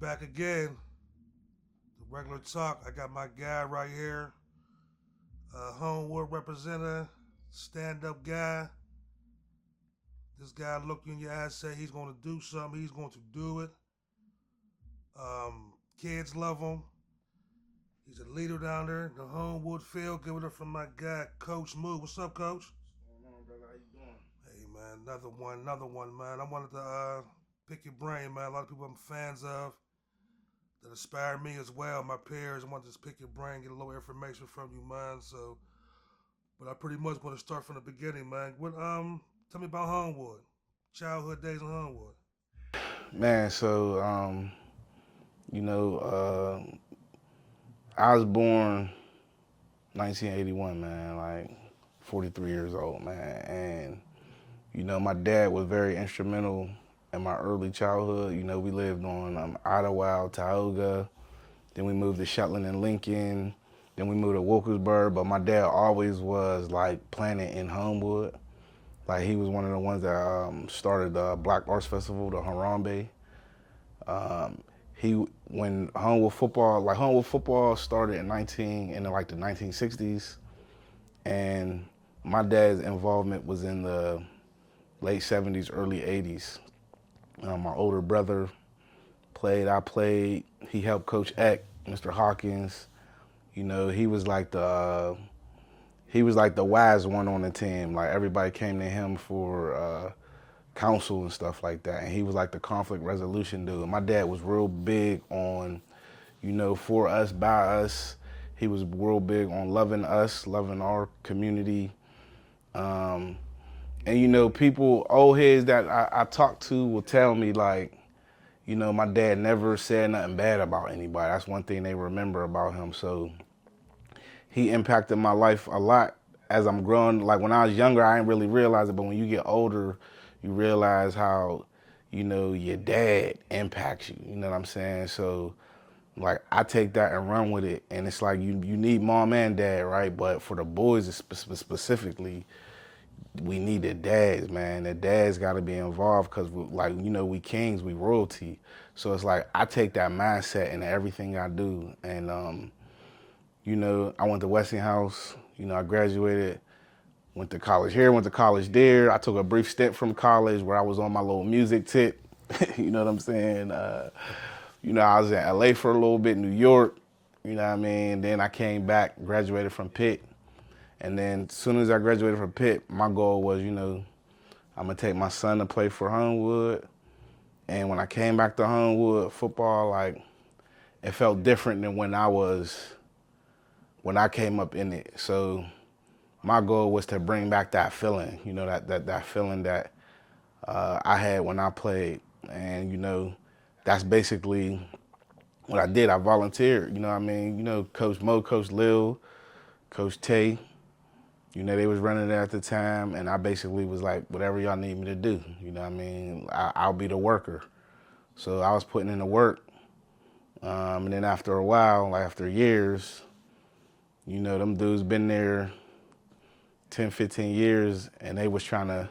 back again. The regular talk. I got my guy right here, Homewood representative, stand-up guy. This guy look you in your eyes, say he's going to do something. He's going to do it. Kids love him. He's a leader down there in the Homewood field. Give it up from my guy, Coach Mood. What's up, Coach? What's going on, brother? How you doing? Hey, man, another one, man. I wanted to pick your brain, man. A lot of people I'm fans of that inspire me as well. My peers, I want to just pick your brain, get a little information from you, man. So, but I pretty much want to start from the beginning, man. Tell me about Homewood, childhood days in Homewood. Man, so, I was born 1981, man, like 43 years old, man. And, my dad was very instrumental in my early childhood. We lived on Idlewild, Tioga. Then we moved to Shetland and Lincoln. Then we moved to Wilkesburg. But my dad always was like planted in Homewood. Like he was one of the ones that started the Black Arts Festival, the Harambe. When Homewood football started in the 1960s, and my dad's involvement was in the late 70s, early 80s. My older brother played, I played. He helped Coach Eck, Mr. Hawkins. He was like the wise one on the team. Like everybody came to him for counsel and stuff like that. And he was like the conflict resolution dude. My dad was real big on, for us, by us. He was real big on loving us, loving our community. And people, old heads that I talk to will tell me like, my dad never said nothing bad about anybody. That's one thing they remember about him. So he impacted my life a lot as I'm growing. Like when I was younger, I didn't really realize it, but when you get older, you realize how, your dad impacts you. You know what I'm saying? So like I take that and run with it. And it's like you need mom and dad, right? But for the boys specifically, we need the dads, man. The dads got to be involved because, we kings, we royalty. So it's like I take that mindset into everything I do. And, I went to Westinghouse. I graduated, went to college here, went to college there. I took a brief stint from college where I was on my little music tip. You know what I'm saying? I was in LA for a little bit, New York. You know what I mean? Then I came back, graduated from Pitt. And then as soon as I graduated from Pitt, my goal was, I'm gonna take my son to play for Homewood. And when I came back to Homewood, football, like, it felt different than when I came up in it. So my goal was to bring back that feeling, that feeling that I had when I played. And, that's basically what I did. I volunteered, Coach Mo, Coach Lil, Coach Tay, they was running it at the time, and I basically was like, whatever y'all need me to do, I'll be the worker. So I was putting in the work, and then after a while, like after years, them dudes been there 10, 15 years, and they was trying to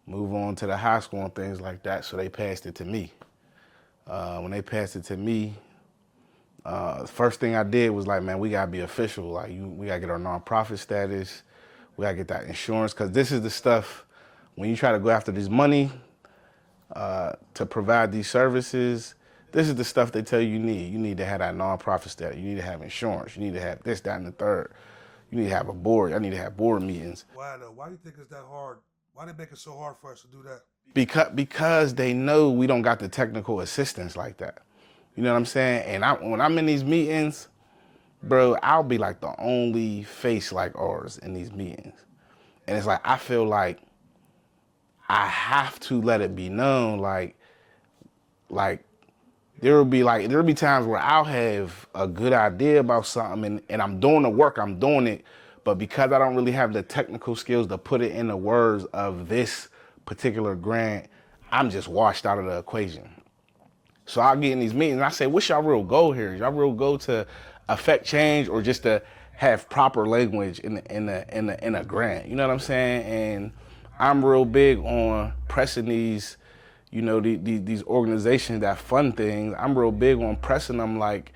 move on to the high school and things like that, so they passed it to me. When they passed it to me, the first thing I did was like, man, we gotta be official. Like, we gotta get our nonprofit status. We gotta get that insurance, because this is the stuff, when you try to go after this money to provide these services, this is the stuff they tell you need. You need to have that nonprofit status. You need to have insurance. You need to have this, that, and the third. You need to have a board. I need to have board meetings. Why though? Why do you think it's that hard? Why they make it so hard for us to do that? Because they know we don't got the technical assistance like that. You know what I'm saying? And when I'm in these meetings, bro, I'll be like the only face like ours in these meetings. And it's like, I feel like I have to let it be known, like there'll be times where I'll have a good idea about something and I'm doing the work, I'm doing it, but because I don't really have the technical skills to put it in the words of this particular grant, I'm just washed out of the equation. So I'll get in these meetings and I say, what's y'all real goal here? Is y'all real goal to affect change or just to have proper language in a grant? You know what I'm saying? And I'm real big on pressing these you know, these organizations that fund things, I'm real big on pressing them like,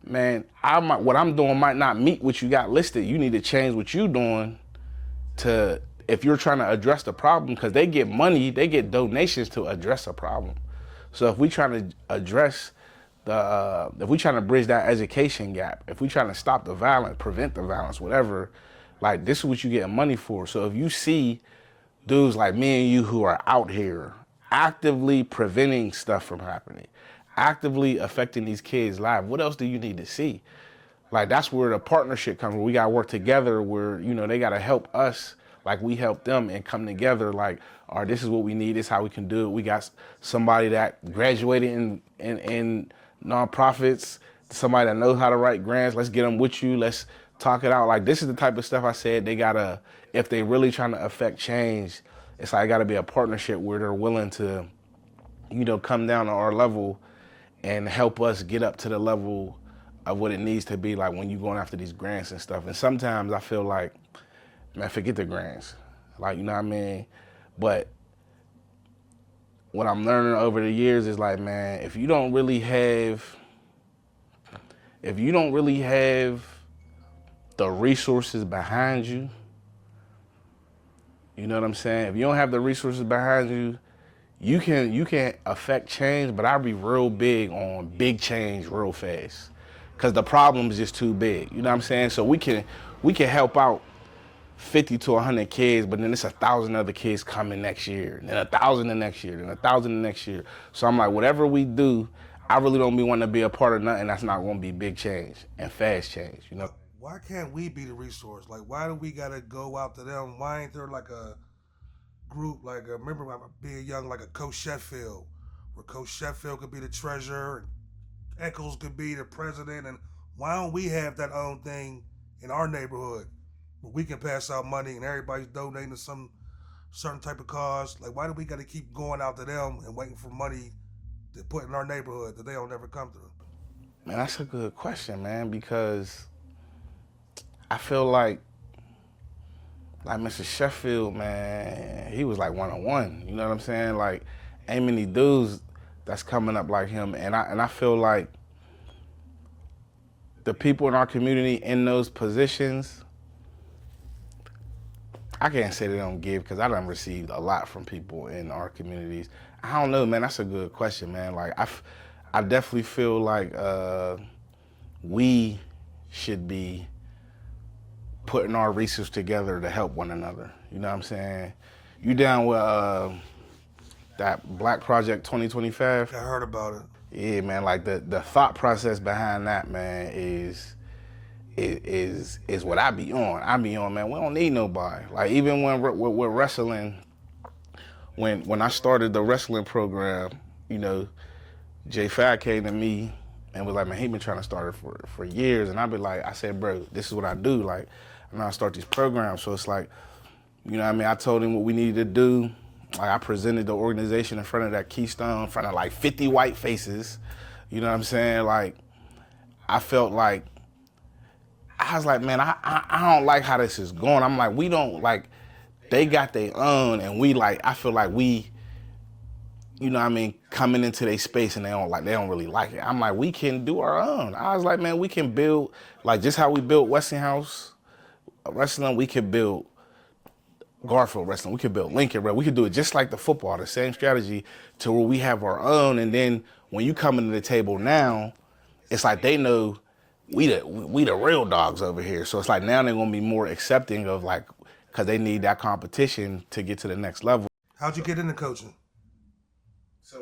man, what I'm doing might not meet what you got listed. You need to change what you're doing to, if you're trying to address the problem, because they get money, they get donations to address a problem. So if we trying to address if we trying to bridge that education gap, if we trying to stop the violence, prevent the violence, whatever, like this is what you get money for. So if you see dudes like me and you who are out here actively preventing stuff from happening, actively affecting these kids' lives, what else do you need to see? Like that's where the partnership comes. Where we gotta work together. Where they gotta help us like we help them and come together. Like, all right, this is what we need. This is how we can do it. We got somebody that graduated in nonprofits, somebody that knows how to write grants. Let's get them with you. Let's talk it out. Like this is the type of stuff I said they gotta, if they really trying to affect change, it's like it gotta be a partnership where they're willing to, come down to our level and help us get up to the level of what it needs to be, like when you're going after these grants and stuff. And sometimes I feel like, man, forget the grants. Like, you know what I mean? But what I'm learning over the years is like, man, if you don't really have the resources behind you, you know what I'm saying? If you don't have the resources behind you, you can affect change, but I'll be real big on big change real fast. Cause the problem is just too big. You know what I'm saying? So we can help out 50 to 100 kids, but then it's 1,000 other kids coming next year, and then 1,000 the next year, then 1,000 the next year. So I'm like, whatever we do, I really don't be wanting to be a part of nothing that's not gonna be big change and fast change, Why can't we be the resource? Like, why do we gotta go out to them? Why ain't there like a group, like remember when I being young, like a Coach Sheffield, where Coach Sheffield could be the treasurer and Eccles could be the president, and why don't we have that own thing in our neighborhood where we can pass out money and everybody's donating to some certain type of cause? Like, why do we got to keep going out to them and waiting for money to put in our neighborhood that they don't ever come through? Man, that's a good question, man, because I feel like Mr. Sheffield, man, he was like one-on-one. You know what I'm saying? Like, ain't many dudes that's coming up like him, and I feel like the people in our community in those positions, I can't say they don't give, because I done received a lot from people in our communities. I don't know, man. That's a good question, man. Like, I definitely feel like we should be putting our research together to help one another. You know what I'm saying? You down with that Black Project 2025? I heard about it. Yeah, man. Like the thought process behind that, man, is what I be on. I be on, man. We don't need nobody. Like even when we're wrestling, when I started the wrestling program, J Fad came to me and was like, man, he been trying to start it for years, and I said, bro, this is what I do. Like, I'm gonna start these programs. So it's like, you know what I mean? I told him what we needed to do. Like, I presented the organization in front of that Keystone, in front of like 50 white faces. You know what I'm saying? Like, I felt like, I was like, man, I don't like how this is going. I'm like, we don't, like, they got their own, and we like, I feel like we, you know what I mean, coming into their space and they don't really like it. I'm like, we can do our own. I was like, man, we can build, like just how we built Westinghouse Wrestling, we could build Garfield Wrestling, we could build Lincoln Wrestling, we could do it just like the football, the same strategy to where we have our own. And then when you come into the table now, it's like they know we the real dogs over here. So it's like now they're gonna be more accepting of like, cause they need that competition to get to the next level. How'd you get into coaching?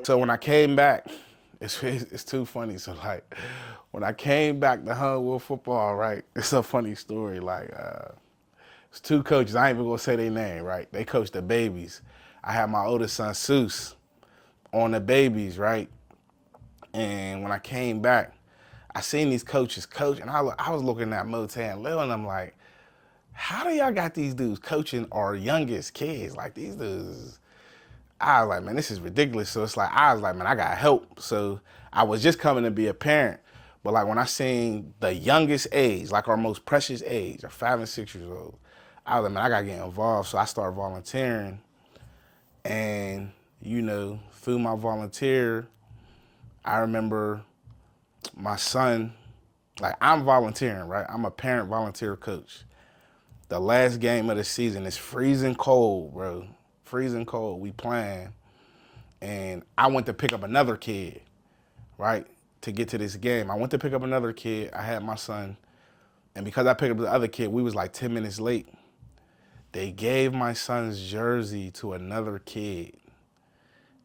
So when I came back, it's too funny. So like, when I came back to Homewood football, right, it's a funny story. Like, it's two coaches, I ain't even gonna say their name, right? They coached the babies. I had my oldest son, Seuss, on the babies, right? And when I came back, I seen these coaches coach, and I was looking at Motan Lil, and I'm like, how do y'all got these dudes coaching our youngest kids? Like, these dudes, I was like, man, this is ridiculous. So it's like, I was like, man, I got help. So I was just coming to be a parent. But like when I seen the youngest age, like our most precious age, our 5 and 6 years old, I was like, man, I gotta get involved. So I started volunteering. And through my volunteer, I remember my son, like I'm volunteering, right? I'm a parent volunteer coach. The last game of the season is freezing cold, bro. Freezing cold. We playing. And I went to pick up another kid, right? To get to this game. I went to pick up another kid. I had my son. And because I picked up the other kid, we was like 10 minutes late. They gave my son's jersey to another kid.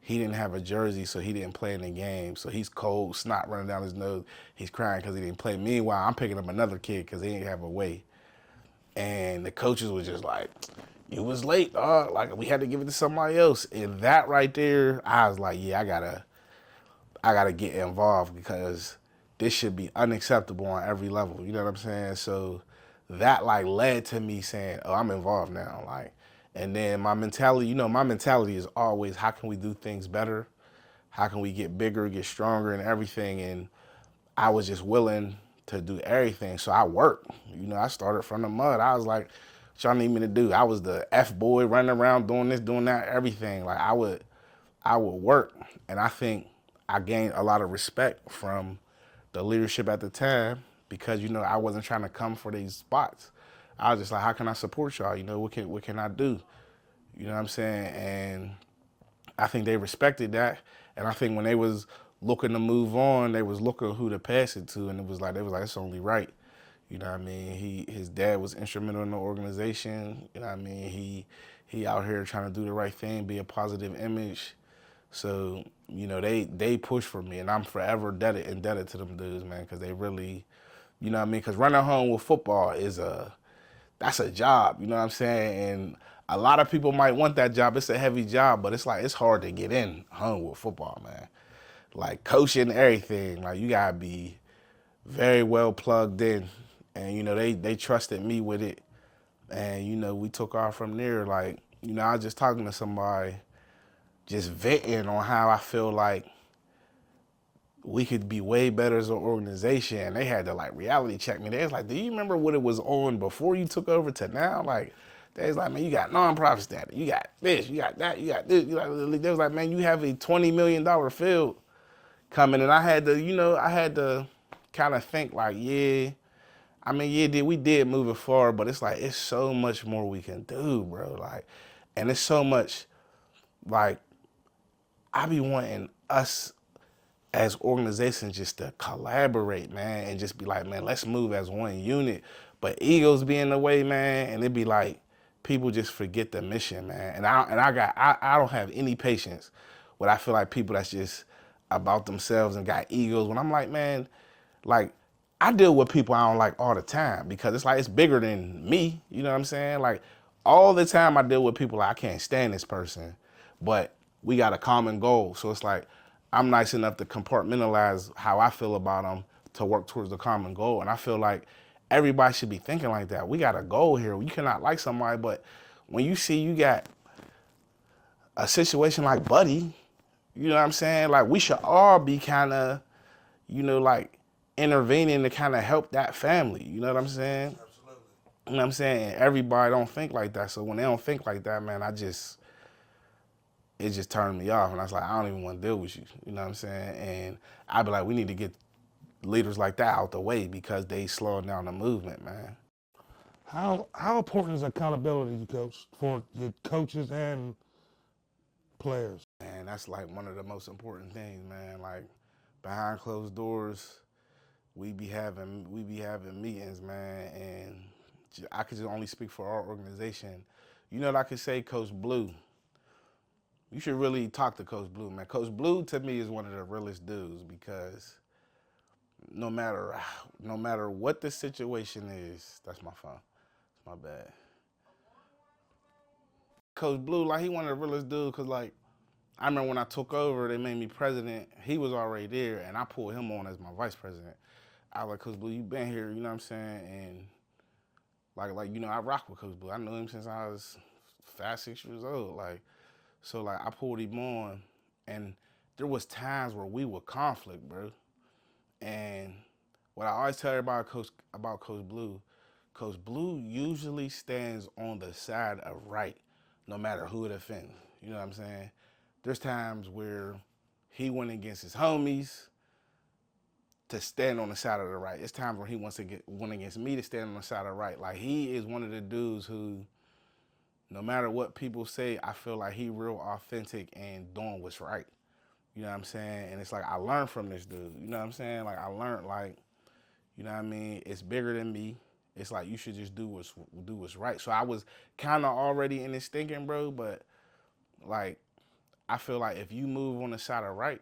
He didn't have a jersey, so he didn't play in the game. So he's cold, snot running down his nose. He's crying because he didn't play. Meanwhile, I'm picking up another kid because he didn't have a way. And the coaches was just like, you was late, dog. Like, we had to give it to somebody else. And that right there, I was like, yeah, I gotta get involved because this should be unacceptable on every level. You know what I'm saying? So that like led to me saying, oh, I'm involved now. Like, and then my mentality, my mentality is always, how can we do things better? How can we get bigger, get stronger and everything? And I was just willing to do everything. So I worked. I started from the mud. I was like, what y'all need me to do? I was the F boy running around doing this, doing that, everything. Like I would work. And I think I gained a lot of respect from the leadership at the time because, I wasn't trying to come for these spots. I was just like, how can I support y'all? What can I do? You know what I'm saying? And I think they respected that. And I think when they was looking to move on, they was looking who to pass it to. And they was like, it's only right. You know what I mean? His dad was instrumental in the organization. You know what I mean? He out here trying to do the right thing, be a positive image. So, they push for me, and I'm forever indebted to them dudes, man, because they really, you know what I mean? Because running home with football that's a job, you know what I'm saying? And a lot of people might want that job. It's a heavy job, but it's hard to get in home with football, man. Like coaching everything, like you gotta be very well plugged in. And, they trusted me with it. And, we took off from there. Like, I was just talking to somebody, just venting on how I feel like we could be way better as an organization. And they had to like reality check me. They was like, do you remember what it was on before you took over to now? Like, they was like, man, you got nonprofit status. You got this, you got that, you got this. They was like, man, you have a $20 million field coming. And I had to kind of think like, yeah, I mean, yeah, we did move it forward, but it's like, it's so much more we can do, bro. Like, and it's so much, like, I be wanting us as organizations just to collaborate, man, and just be like, man, let's move as one unit. But egos be in the way, man, and it be like people just forget the mission, man. And I don't have any patience when I feel like people that's just about themselves and got egos. When I'm like, man, like I deal with people I don't like all the time because it's like it's bigger than me. You know what I'm saying? Like all the time I deal with people like I can't stand this person, but we got a common goal. So it's like I'm nice enough to compartmentalize how I feel about them to work towards the common goal. And I feel like everybody should be thinking like that. We got a goal here. You cannot like somebody, but when you see you got a situation like Buddy, you know what I'm saying? Like we should all be kind of, like intervening to kind of help that family. You know what I'm saying? Absolutely. You know what I'm saying? Everybody don't think like that. So when they don't think like that, man, it just turned me off. And I was like, I don't even want to deal with you. You know what I'm saying? And I'd be like, we need to get leaders like that out the way because they slowing down the movement, man. How important is accountability, coach, for the coaches and players? And that's like one of the most important things, man. Like behind closed doors, we be having meetings, man, and I could just only speak for our organization. You know what I could say, Coach Blue? You should really talk to Coach Blue, man. Coach Blue to me is one of the realest dudes because no matter what the situation is, that's my phone. It's my bad. Coach Blue, like he one of the realest dudes because like I remember when I took over, they made me president. He was already there, and I pulled him on as my vice president. I was like, Coach Blue, you been here, you know what I'm saying? And I rock with Coach Blue. I knew him since I was 5, 6 years old. So I pulled him on, and there was times where we would conflict, bro. And what I always tell everybody about Coach Blue usually stands on the side of right, no matter who it offends. You know what I'm saying? There's times where he went against his homies to stand on the side of the right. It's times where he went against me to stand on the side of the right. Like, he is one of the dudes who, no matter what people say, I feel like he real authentic and doing what's right. You know what I'm saying? And it's like, I learned from this dude. You know what I'm saying? Like, I learned, like, you know what I mean? It's bigger than me. It's like, you should just do what's right. So I was kind of already in this thinking, bro. But like, I feel like if you move on the side of right,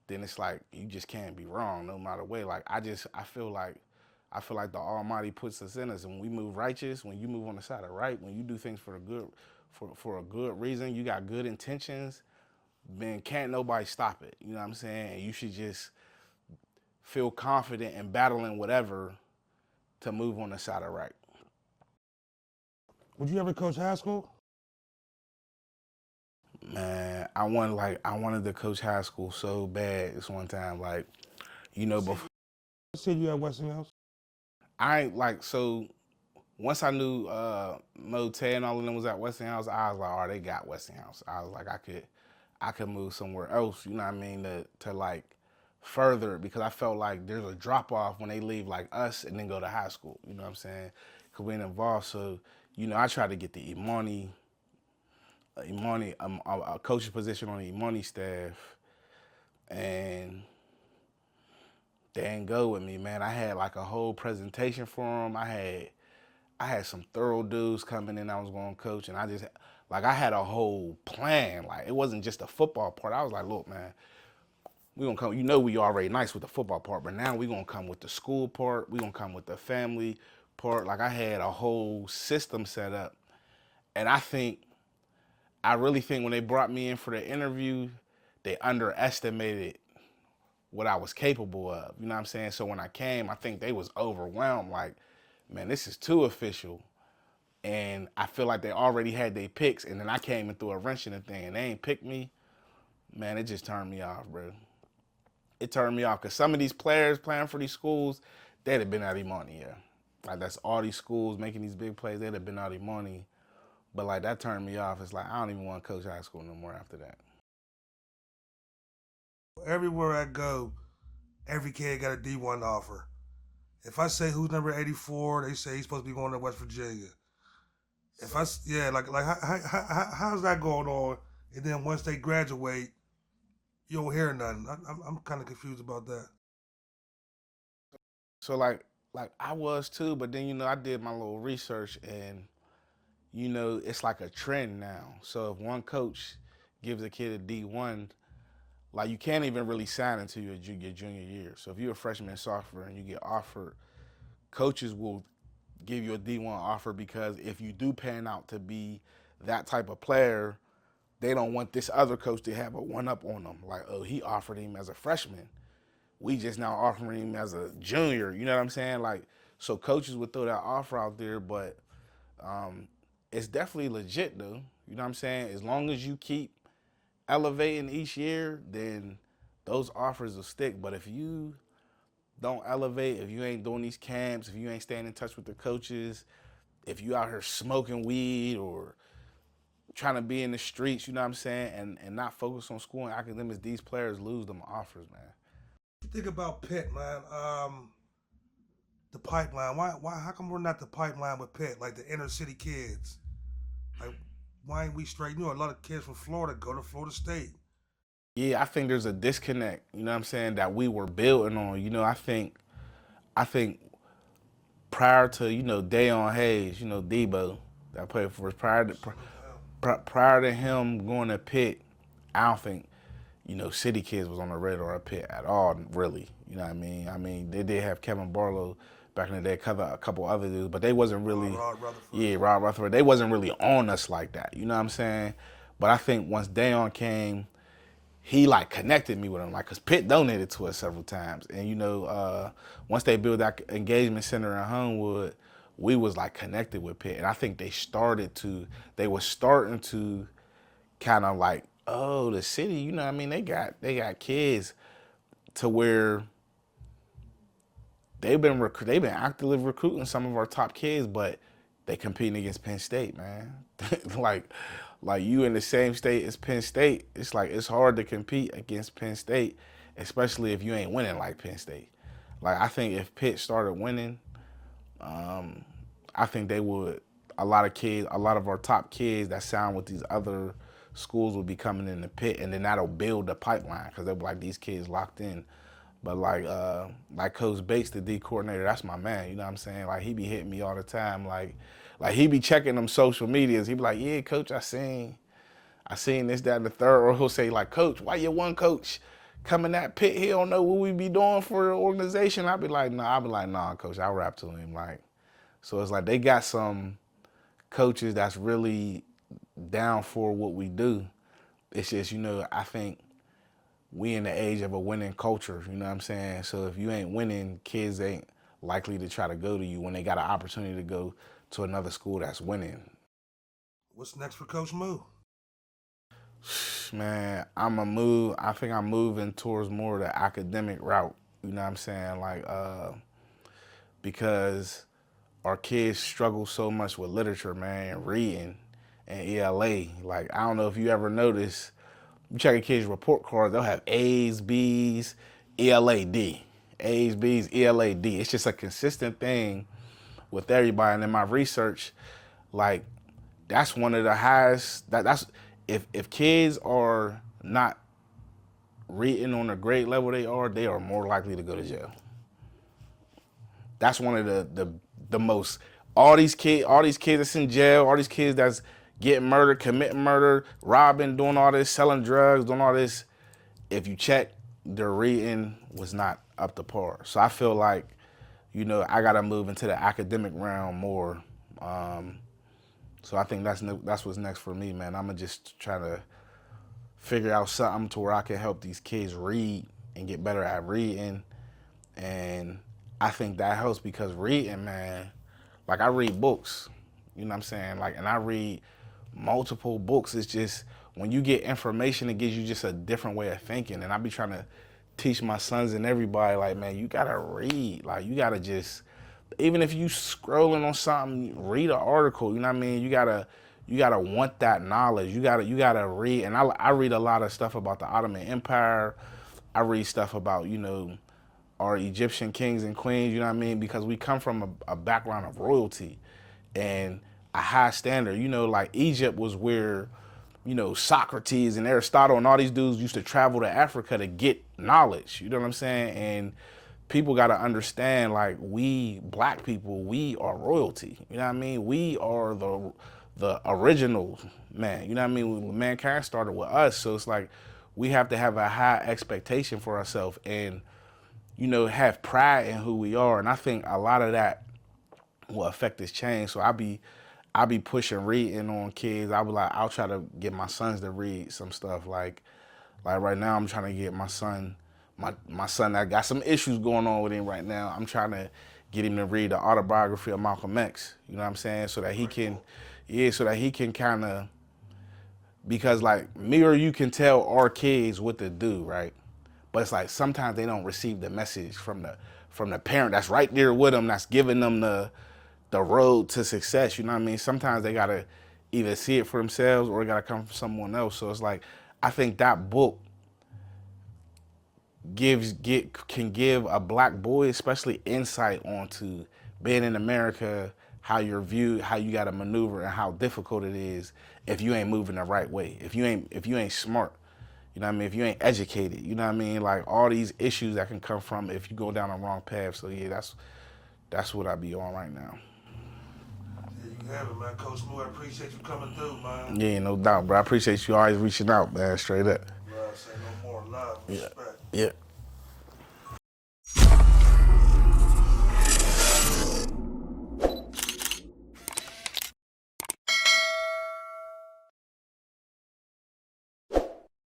then it's like you just can't be wrong no matter what. Like, I feel like the Almighty puts us in us, and when we move righteous, when you move on the side of right, when you do things for for a good reason, you got good intentions, then can't nobody stop it. You know what I'm saying? And you should just feel confident in battling whatever to move on the side of right. Would you ever coach high school? Man, I wanted to coach high school so bad this one time. Like, before I said you at Westinghouse. I ain't like so once I knew Mo Tay and all of them was at Westinghouse, I was like, oh, they got Westinghouse. I was like, I could move somewhere else, you know what I mean, to like further, because I felt like there's a drop off when they leave like us and then go to high school, you know what I'm saying? Because we ain't involved. So, I tried to get the a coaching position on the Imani staff, and they didn't go with me, man. I had like a whole presentation for them. I had some thorough dudes coming in I was going to coach, and I had a whole plan. Like, it wasn't just the football part. I was like, look, man, we gonna come. We already nice with the football part, but now we gonna come with the school part. We gonna come with the family part. Like, I had a whole system set up, and I really think when they brought me in for the interview, they underestimated what I was capable of. You know what I'm saying? So when I came, I think they was overwhelmed. Like, man, this is too official. And I feel like they already had their picks, and then I came and threw a wrench in the thing, and they ain't picked me. Man, it just turned me off, bro. It turned me off, because some of these players playing for these schools, they'd have been out of money, yeah. Like, that's all these schools making these big plays, they'd have been out of money. But like, that turned me off. It's like, I don't even want to coach high school no more after that. Everywhere I go, every kid got a D1 offer. If I say who's number 84, they say he's supposed to be going to West Virginia. How's that going on? And then once they graduate, you don't hear nothing. I'm kind of confused about that. So like I was too, but then I did my little research, and it's like a trend now. So if one coach gives a kid a D1, like, you can't even really sign until your junior year. So if you're a freshman, sophomore, and you get offered, coaches will give you a D1 offer, because if you do pan out to be that type of player, they don't want this other coach to have a one-up on them. Like, oh, he offered him as a freshman. We just now offering him as a junior. You know what I'm saying? Like, so coaches would throw that offer out there, but it's definitely legit, though. You know what I'm saying? As long as you keep elevating each year, then those offers will stick. But if you don't elevate, if you ain't doing these camps, if you ain't staying in touch with the coaches, if you out here smoking weed or trying to be in the streets, you know what I'm saying, and not focus on school and academics, these players lose them offers, man. You think about Pitt, man. The pipeline. Why? How come we're not the pipeline with Pitt, like the inner city kids? Like, why ain't we straight? A lot of kids from Florida go to Florida State. Yeah, I think there's a disconnect, you know what I'm saying, that we were building on. I think prior to, Dayon Hayes, Debo, that played for us, prior to him going to Pitt, I don't think, City Kids was on the radar of Pitt at all, really. You know what I mean? I mean, they did have Kevin Barlow back in the day, a couple other dudes, but they wasn't really, Rod Rutherford. yeah, Rod Rutherford. They wasn't really on us like that. You know what I'm saying? But I think once Dayon came, he like connected me with him, like, cause Pitt donated to us several times, and once they built that engagement center in Homewood, we was like connected with Pitt, and I think they were starting to kind of like, oh, the city, you know what I mean, they got kids to where they've been actively recruiting some of our top kids, but they competing against Penn State, man. like you in the same state as Penn State, it's like it's hard to compete against Penn State, especially if you ain't winning like Penn State. Like I think if Pitt started winning, I think they would. A lot of kids, a lot of our top kids that sound with these other schools will be coming in the Pitt, and then that'll build the pipeline because they'll be like these kids locked in. But like Coach Bates, the D coordinator, that's my man. You know what I'm saying? Like he be hitting me all the time. Like he be checking them social medias. He be like, yeah, Coach, I seen this, that, and the third. Or he'll say like, Coach, why your one coach coming that Pitt? He don't know what we be doing for the organization. I'll be like, nah, Coach. I'll rap to him. Like, so it's like they got some coaches that's really down for what we do. It's just, you know, I think we in the age of a winning culture, you know what I'm saying? So if you ain't winning, kids ain't likely to try to go to you when they got an opportunity to go to another school that's winning. What's next for Coach Moo? Man, I think I'm moving towards more the academic route, you know what I'm saying? Like, because our kids struggle so much with literature, man, reading and ELA. Like, I don't know if you ever noticed, you check a kid's report card, they'll have A's, B's, ELA, D. A's, B's, ELA, D. It's just a consistent thing with everybody. And in my research, like, that's one of the highest, that's if kids are not reading on the grade level they are more likely to go to jail. That's one of the most, all these kids that's in jail, all these kids that's getting murdered, committing murder, robbing, doing all this, selling drugs, doing all this. If you check, their reading was not up to par. So I feel like, you know, I gotta move into the academic realm more. So I think that's what's next for me, man. I'm gonna just try to figure out something to where I can help these kids read and get better at reading. And I think that helps because reading, man, like I read books, you know what I'm saying? Like, and I read multiple books. It's just when you get information, it gives you just a different way of thinking. And I be trying to teach my sons and everybody, like, man, you gotta read. Like, you gotta just, even if you scrolling on something, read an article. You know what I mean? You gotta want that knowledge. You gotta read. And I read a lot of stuff about the Ottoman Empire. I read stuff about, you know, our Egyptian kings and queens, you know what I mean? Because we come from a background of royalty and a high standard. You know, like Egypt was where, you know, Socrates and Aristotle and all these dudes used to travel to Africa to get knowledge. You know what I'm saying? And people got to understand, like, we black people, we are royalty. You know what I mean? We are the original man. You know what I mean? Mankind started with us. So it's like we have to have a high expectation for ourselves and, you know, have pride in who we are. And I think a lot of that will affect this change. So I'll be pushing reading on kids. I'll try to get my sons to read some stuff. Like right now I'm trying to get my son that got some issues going on with him right now. I'm trying to get him to read the autobiography of Malcolm X. You know what I'm saying? So that he can kind of, because like me or you can tell our kids what to do, right? But it's like sometimes they don't receive the message from the parent that's right there with them, that's giving them the road to success. You know what I mean? Sometimes they gotta either see it for themselves or it gotta come from someone else. So it's like I think that book can give a black boy especially insight onto being in America, how you're viewed, how you gotta maneuver, and how difficult it is if you ain't moving the right way, if you ain't smart. You know what I mean? If you ain't educated, you know what I mean? Like all these issues that can come from if you go down the wrong path. So yeah, that's what I be on right now. There you have it, man. Coach Moo, I appreciate you coming through, man. Yeah, no doubt, bro. I appreciate you always reaching out, man. Straight up. Bro, say no more love, Yeah. respect. Yeah.